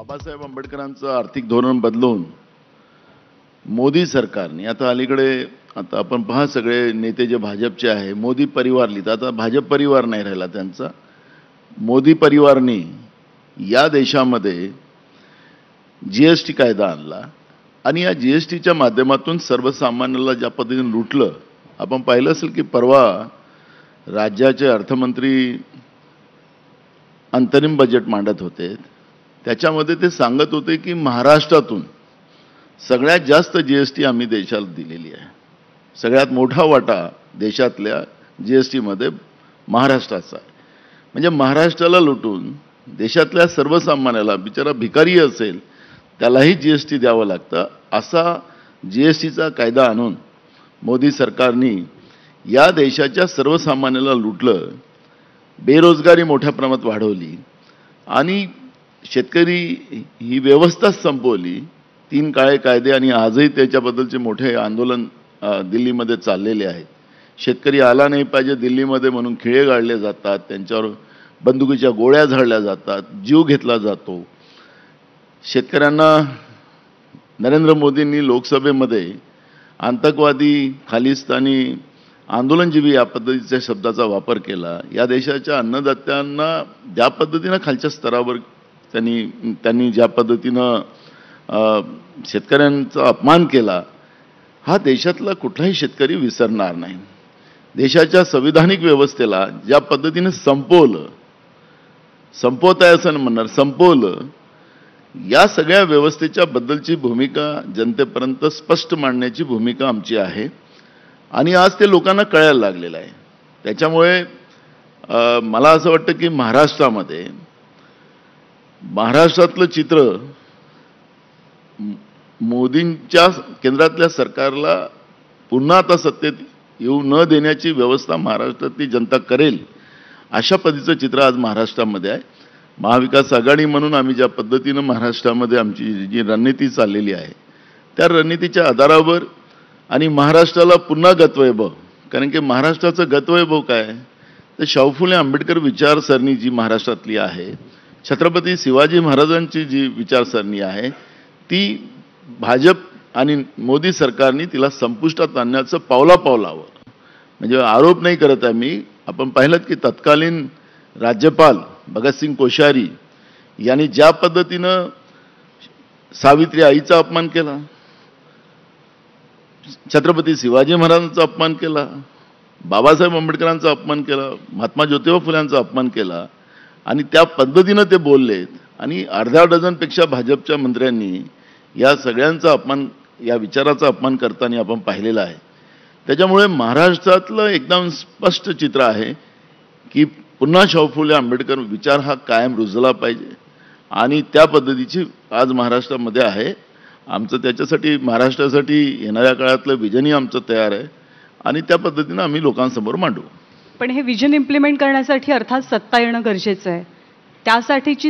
बाबासाहेब आंबेडकरांचं आर्थिक धोरण बदलून मोदी सरकारने आता अलीकडे आता आपण पहा सगळे नेते जे भाजपचे आहे मोदी परिवार लिहितात, आता भाजप परिवार नाही राहिला त्यांचा, मोदी परिवारने या देशामध्ये जीएसटी कायदा आणला आणि या जीएसटीच्या माध्यमातून सर्वसामान्याला ज्या पद्धतीने लुटलं आपण पाहिलं असेल की परवा राज्याचे अर्थमंत्री अंतरिम बजेट मांडत होते, त्याच्यामध्ये ते सांगत होते की महाराष्ट्रातून सगळ्यात जास्त जीएसटी आम्ही देशाला दिलेली आहे, सगळ्यात मोठा वाटा देशातल्या जीएसटी मध्ये महाराष्ट्राचा आहे। म्हणजे महाराष्ट्राला लुटून देशातल्या सर्वसामान्याला बिचारा भिकारी असेल त्यालाही जीएसटी द्यावं लागतं, असा जीएसटीचा कायदा आणून मोदी सरकारने या देशाच्या सर्वसामान्याला लुटलं, बेरोजगारी मोठ्या प्रमाणात वाढवली आणि शेतकरी ही व्यवस्थाच संपवली। 3 काळे कायदे आणि आजही त्याच्याबद्दलचे मोठे आंदोलन दिल्लीमध्ये चाललेले आहेत। शेतकरी आला नाही पाहिजे दिल्लीमध्ये म्हणून खिळे गाळले जातात, त्यांच्यावर बंदुकीच्या गोळ्या झाडल्या जातात, जीव घेतला जातो। शेतकऱ्यांना नरेंद्र मोदींनी लोकसभेमध्ये आतंकवादी, खालिस्तानी, आंदोलनजीवी या पद्धतीच्या शब्दाचा वापर केला। या देशाच्या अन्नदात्यांना ज्या पद्धतीनं खालच्या स्तरावर त्यांनी ज्या पद्धतीनं शेतकऱ्यांचा अपमान केला हा देशातला कुठलाही शेतकरी विसरणार नाही। देशाच्या संविधानिक व्यवस्थेला ज्या पद्धतीने संपवत आहे असं म्हणणार, संपवलं, या सगळ्या व्यवस्थेच्या बद्दलची भूमिका जनतेपर्यंत स्पष्ट मांडण्याची भूमिका आमची आहे आणि आज ते लोकांना कळायला लागलेलं आहे। त्याच्यामुळे मला असं वाटतं की महाराष्ट्रातलं चित्र मोदींच्या केंद्रातल्या सरकारला पुन्हा आता सत्तेत येऊ न देण्याची व्यवस्था महाराष्ट्रातली जनता करेल अशा पद्धतीचं चित्र आज महाराष्ट्रामध्ये आहे। महाविकास आघाडी म्हणून आम्ही ज्या पद्धतीनं महाराष्ट्रामध्ये आमची जी रणनीती चाललेली आहे त्या रणनीतीच्या आधारावर आणि महाराष्ट्राला पुन्हा गतवैभव, कारण की महाराष्ट्राचं गतवैभव काय तर शाहू फुले आंबेडकर विचारसरणी जी महाराष्ट्रातली आहे, छत्रपती शिवाजी महाराजांची जी विचारसरणी आहे ती भाजप आणि मोदी सरकारने तिला संपुष्टात आणण्याचं पावलावर, म्हणजे आरोप नाही करत आहे मी, आपण पाहिलं की तत्कालीन राज्यपाल भगतसिंग कोश्यारी यांनी ज्या पद्धतीनं सावित्री आईचा अपमान केला, छत्रपती शिवाजी महाराजांचा अपमान केला, बाबासाहेब आंबेडकरांचा अपमान केला, महात्मा ज्योतिबा फुल्यांचा अपमान केला आणि त्या पद्धतीनं ते बोललेत आणि अर्ध्या डझनपेक्षा भाजपच्या मंत्र्यांनी या सगळ्यांचा अपमान, या विचाराचा अपमान करताना आपण पाहिलेला आहे। त्याच्यामुळे महाराष्ट्रातलं एकदम स्पष्ट चित्र आहे की पुन्हा शाहू फुले आंबेडकर विचार हा कायम रुजला पाहिजे आणि त्या पद्धतीची आज महाराष्ट्रामध्ये आहे। आमचं त्याच्यासाठी महाराष्ट्रासाठी येणाऱ्या काळातलं विजनही आमचं तयार आहे आणि त्या पद्धतीनं आम्ही लोकांसमोर मांडू। पण हे विजन इम्प्लिमेंट करण्यासाठी अर्थात सत्ता येणं गरजेचं आहे, त्यासाठीची